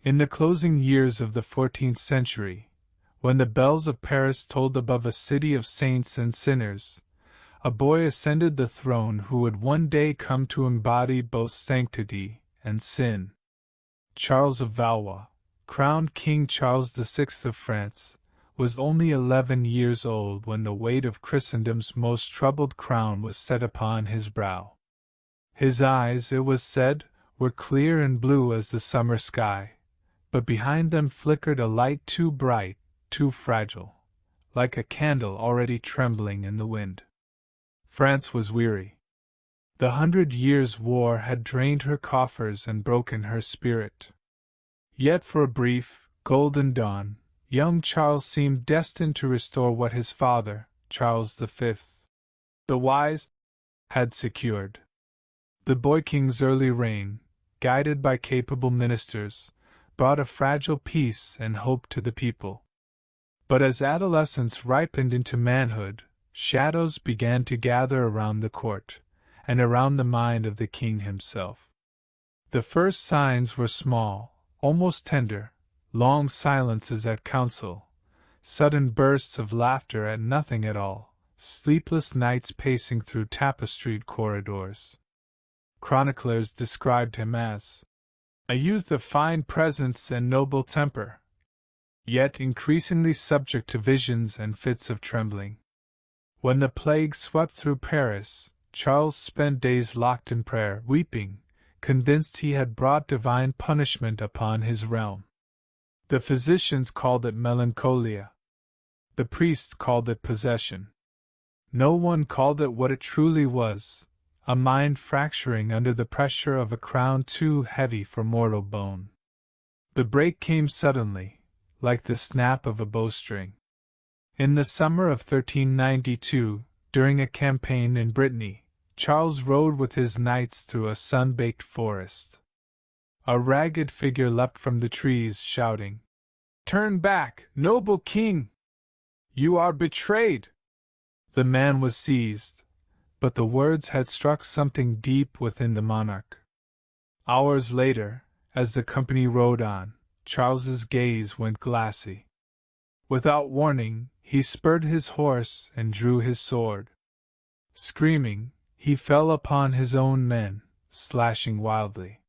In the closing years of the 14th century, when the bells of Paris tolled above a city of saints and sinners, a boy ascended the throne who would one day come to embody both sanctity and sin. Charles of Valois, crowned King Charles VI of France, was only 11 years old when the weight of Christendom's most troubled crown was set upon his brow. His eyes, it was said, were clear and blue as the summer sky, but behind them flickered a light too bright, too fragile, like a candle already trembling in the wind. France was weary. The 100 Years' War had drained her coffers and broken her spirit. Yet for a brief, golden dawn, young Charles seemed destined to restore what his father, Charles V, the Wise, had secured. The boy king's early reign, guided by capable ministers, brought a fragile peace and hope to the people. But as adolescence ripened into manhood, shadows began to gather around the court, and around the mind of the king himself. The first signs were small, almost tender, long silences at council, sudden bursts of laughter at nothing at all, sleepless nights pacing through tapestried corridors. Chroniclers described him as a youth of fine presence and noble temper, yet increasingly subject to visions and fits of trembling. When the plague swept through Paris, Charles spent days locked in prayer, weeping, convinced he had brought divine punishment upon his realm. The physicians called it melancholia. The priests called it possession. No one called it what it truly was, a mind fracturing under the pressure of a crown too heavy for mortal bone. The break came suddenly, like the snap of a bowstring. In the summer of 1392, during a campaign in Brittany, Charles rode with his knights through a sun-baked forest. A ragged figure leapt from the trees, shouting, "Turn back, noble king! You are betrayed!" The man was seized, but the words had struck something deep within the monarch. Hours later, as the company rode on, Charles's gaze went glassy. Without warning, he spurred his horse and drew his sword. Screaming, he fell upon his own men, slashing wildly.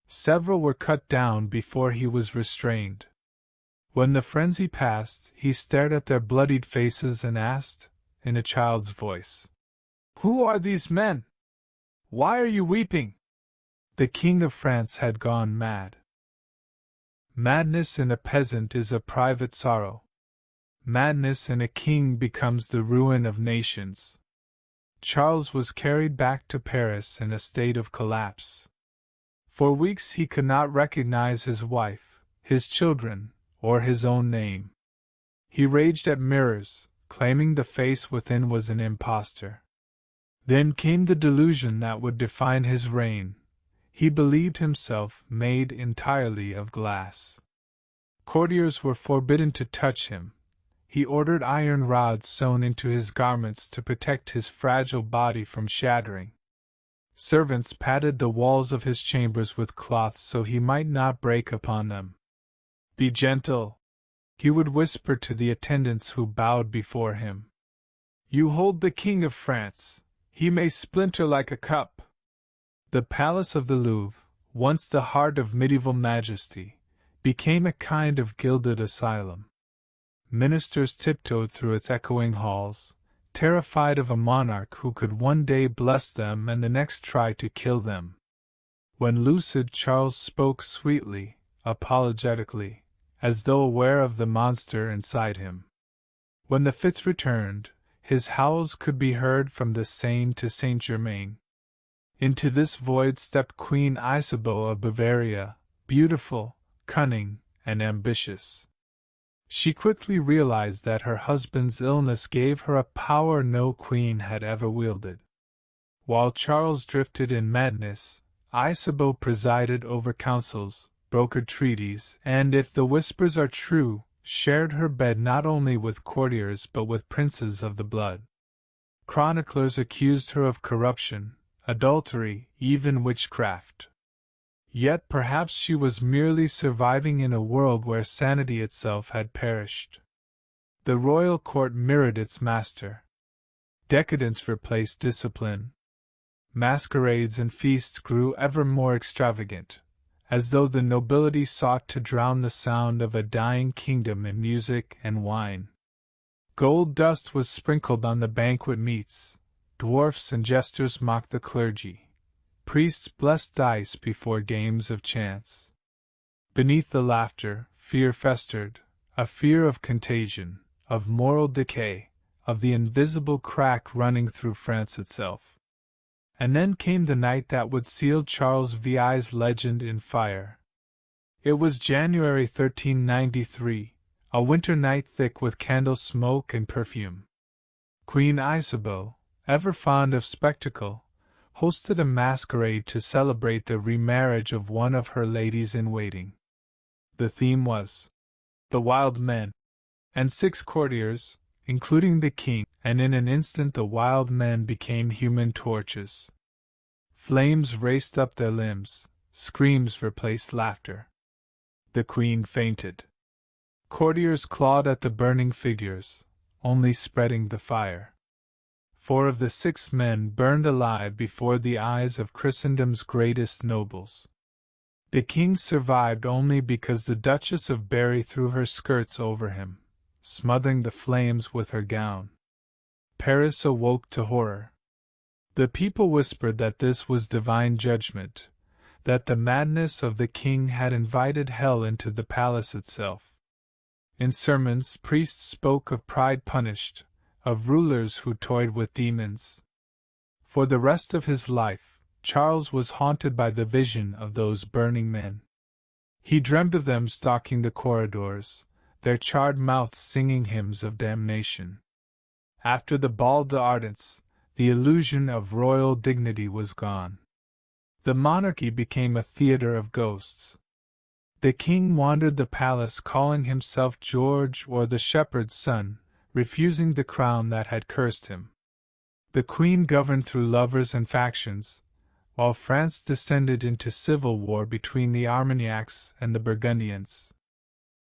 Several were cut down before he was restrained. When the frenzy passed, he stared at their bloodied faces and asked, in a child's voice, "Who are these men? Why are you weeping?" The King of France had gone mad. Madness in a peasant is a private sorrow. Madness in a king becomes the ruin of nations. Charles was carried back to Paris in a state of collapse. For weeks he could not recognize his wife, his children, or his own name. He raged at mirrors, claiming the face within was an impostor. Then came the delusion that would define his reign. He believed himself made entirely of glass. Courtiers were forbidden to touch him. He ordered iron rods sewn into his garments to protect his fragile body from shattering. Servants padded the walls of his chambers with cloths so he might not break upon them. "Be gentle," he would whisper to the attendants who bowed before him. "You hold the King of France. He may splinter like a cup." The palace of the Louvre, once the heart of medieval majesty, became a kind of gilded asylum. Ministers tiptoed through its echoing halls, terrified of a monarch who could one day bless them and the next try to kill them. When lucid, Charles spoke sweetly, apologetically, as though aware of the monster inside him. When the fits returned, his howls could be heard from the Seine to Saint-Germain. Into this void stepped Queen Isabeau of Bavaria, beautiful, cunning, and ambitious. She quickly realized that her husband's illness gave her a power no queen had ever wielded. While Charles drifted in madness, Isabeau presided over councils, brokered treaties, and, if the whispers are true, shared her bed not only with courtiers but with princes of the blood. Chroniclers accused her of corruption, adultery, even witchcraft. Yet perhaps she was merely surviving in a world where sanity itself had perished. The royal court mirrored its master. Decadence replaced discipline. Masquerades and feasts grew ever more extravagant, as though the nobility sought to drown the sound of a dying kingdom in music and wine. Gold dust was sprinkled on the banquet meats, dwarfs and jesters mocked the clergy. Priests blessed dice before games of chance. Beneath the laughter, fear festered, a fear of contagion, of moral decay, of the invisible crack running through France itself. And then came the night that would seal Charles VI's legend in fire. It was January 1393, a winter night thick with candle smoke and perfume. Queen Isabeau, ever fond of spectacle, hosted a masquerade to celebrate the remarriage of one of her ladies-in-waiting. The theme was the wild men, and 6 courtiers, including the king, and in an instant the wild men became human torches. Flames raced up their limbs, screams replaced laughter. The queen fainted. Courtiers clawed at the burning figures, only spreading the fire. 4 of the 6 men burned alive before the eyes of Christendom's greatest nobles. The king survived only because the Duchess of Berry threw her skirts over him, smothering the flames with her gown. Paris awoke to horror. The people whispered that this was divine judgment, that the madness of the king had invited hell into the palace itself. In sermons, priests spoke of pride punished, of rulers who toyed with demons. For the rest of his life, Charles was haunted by the vision of those burning men. He dreamed of them stalking the corridors, their charred mouths singing hymns of damnation. After the Bal d'Ardents, the illusion of royal dignity was gone. The monarchy became a theater of ghosts. The king wandered the palace calling himself George or the shepherd's son, refusing the crown that had cursed him. The queen governed through lovers and factions, while France descended into civil war between the Armagnacs and the Burgundians.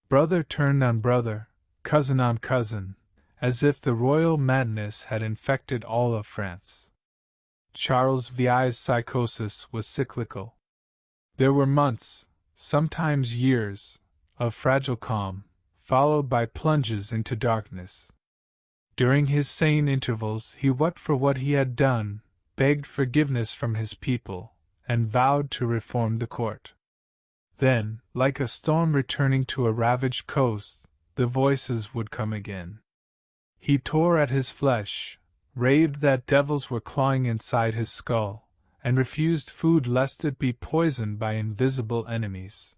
Brother turned on brother, cousin on cousin, as if the royal madness had infected all of France. Charles VI's psychosis was cyclical. There were months, sometimes years, of fragile calm, followed by plunges into darkness. During his sane intervals he wept for what he had done, begged forgiveness from his people, and vowed to reform the court. Then, like a storm returning to a ravaged coast, the voices would come again. He tore at his flesh, raved that devils were clawing inside his skull, and refused food lest it be poisoned by invisible enemies.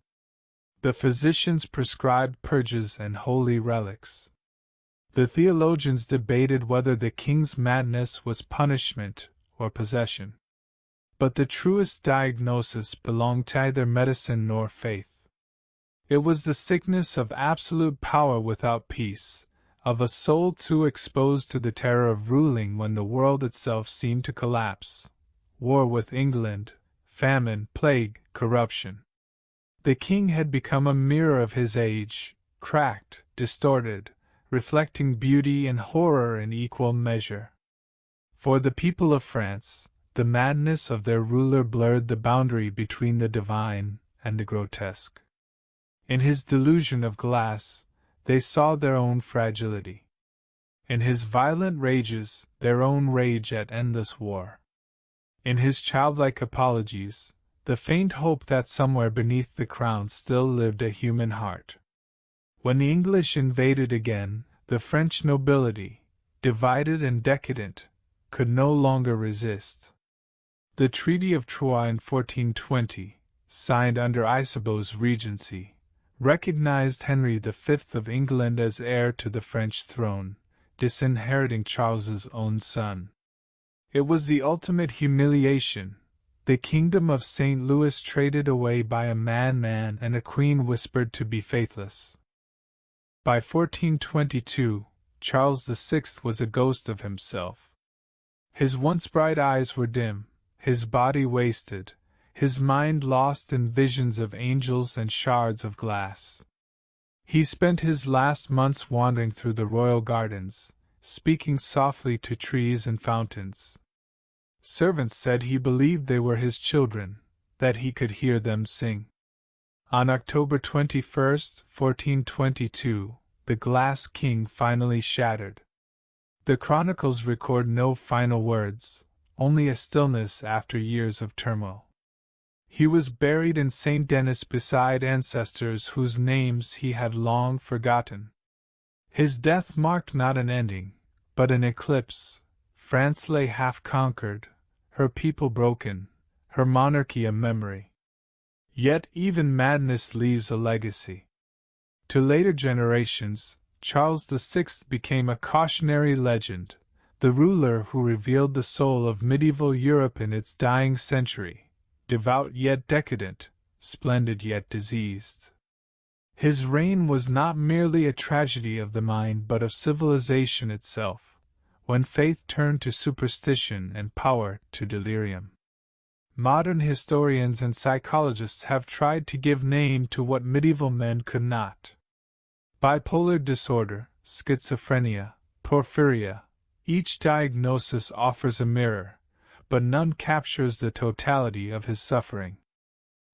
The physicians prescribed purges and holy relics. The theologians debated whether the king's madness was punishment or possession. But the truest diagnosis belonged to neither medicine nor faith. It was the sickness of absolute power without peace, of a soul too exposed to the terror of ruling when the world itself seemed to collapse. War with England, famine, plague, corruption. The king had become a mirror of his age, cracked, distorted, reflecting beauty and horror in equal measure. For the people of France, the madness of their ruler blurred the boundary between the divine and the grotesque. In his delusion of glass, they saw their own fragility. In his violent rages, their own rage at endless war. In his childlike apologies, the faint hope that somewhere beneath the crown still lived a human heart. When the English invaded again, the French nobility, divided and decadent, could no longer resist. The Treaty of Troyes in 1420, signed under Isabeau's regency, recognized Henry V of England as heir to the French throne, disinheriting Charles's own son. It was the ultimate humiliation, the kingdom of St. Louis traded away by a madman and a queen whispered to be faithless. By 1422, Charles VI was a ghost of himself. His once bright eyes were dim, his body wasted, his mind lost in visions of angels and shards of glass. He spent his last months wandering through the royal gardens, speaking softly to trees and fountains. Servants said he believed they were his children, that he could hear them sing. On October 21, 1422, the Glass King finally shattered. The chronicles record no final words, only a stillness after years of turmoil. He was buried in St. Denis beside ancestors whose names he had long forgotten. His death marked not an ending, but an eclipse. France lay half-conquered, her people broken, her monarchy a memory. Yet even madness leaves a legacy. To later generations, Charles VI became a cautionary legend, the ruler who revealed the soul of medieval Europe in its dying century, devout yet decadent, splendid yet diseased. His reign was not merely a tragedy of the mind but of civilization itself, when faith turned to superstition and power to delirium. Modern historians and psychologists have tried to give name to what medieval men could not. Bipolar disorder, schizophrenia, porphyria, each diagnosis offers a mirror, but none captures the totality of his suffering.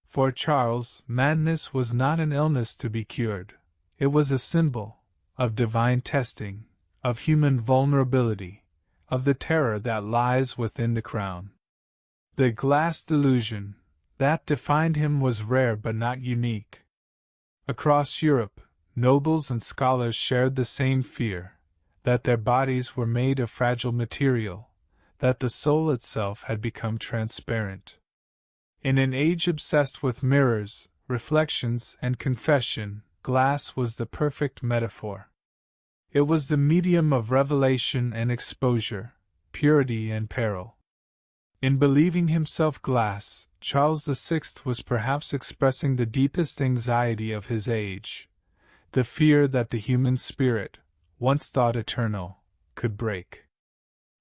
For Charles, madness was not an illness to be cured. It was a symbol of divine testing, of human vulnerability, of the terror that lies within the crown. The glass delusion that defined him was rare but not unique. Across Europe, nobles and scholars shared the same fear, that their bodies were made of fragile material, that the soul itself had become transparent. In an age obsessed with mirrors, reflections, and confession, glass was the perfect metaphor. It was the medium of revelation and exposure, purity and peril. In believing himself glass, Charles VI was perhaps expressing the deepest anxiety of his age, the fear that the human spirit, once thought eternal, could break.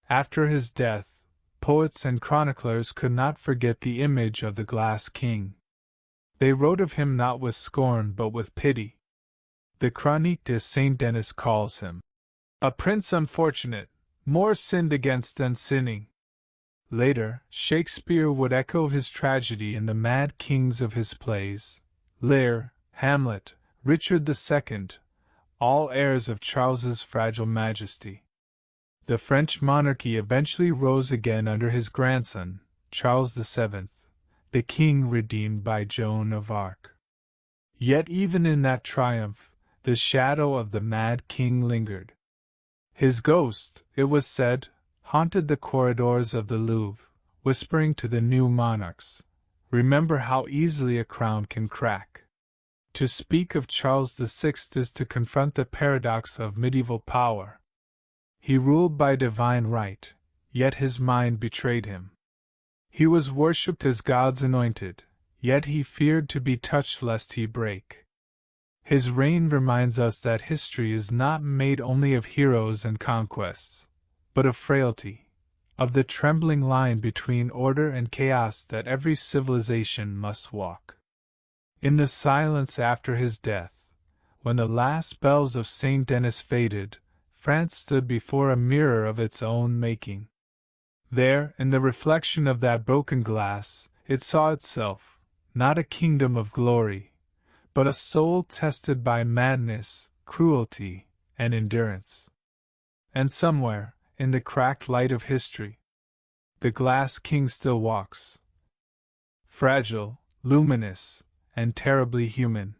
After his death, poets and chroniclers could not forget the image of the Glass King. They wrote of him not with scorn but with pity. The Chronique de Saint Denis calls him a prince unfortunate, more sinned against than sinning. Later, Shakespeare would echo his tragedy in the mad kings of his plays, Lear, Hamlet, Richard II, all heirs of Charles's fragile majesty. The French monarchy eventually rose again under his grandson, Charles VII, the king redeemed by Joan of Arc. Yet even in that triumph, the shadow of the mad king lingered. His ghost, it was said, haunted the corridors of the Louvre, whispering to the new monarchs, "Remember how easily a crown can crack." To speak of Charles VI is to confront the paradox of medieval power. He ruled by divine right, yet his mind betrayed him. He was worshipped as God's anointed, yet he feared to be touched lest he break. His reign reminds us that history is not made only of heroes and conquests, but of frailty, of the trembling line between order and chaos that every civilization must walk. In the silence after his death, when the last bells of St. Denis faded, France stood before a mirror of its own making. There, in the reflection of that broken glass, it saw itself, not a kingdom of glory, but a soul tested by madness, cruelty, and endurance. And somewhere, in the cracked light of history, the Glass King still walks, fragile, luminous, and terribly human.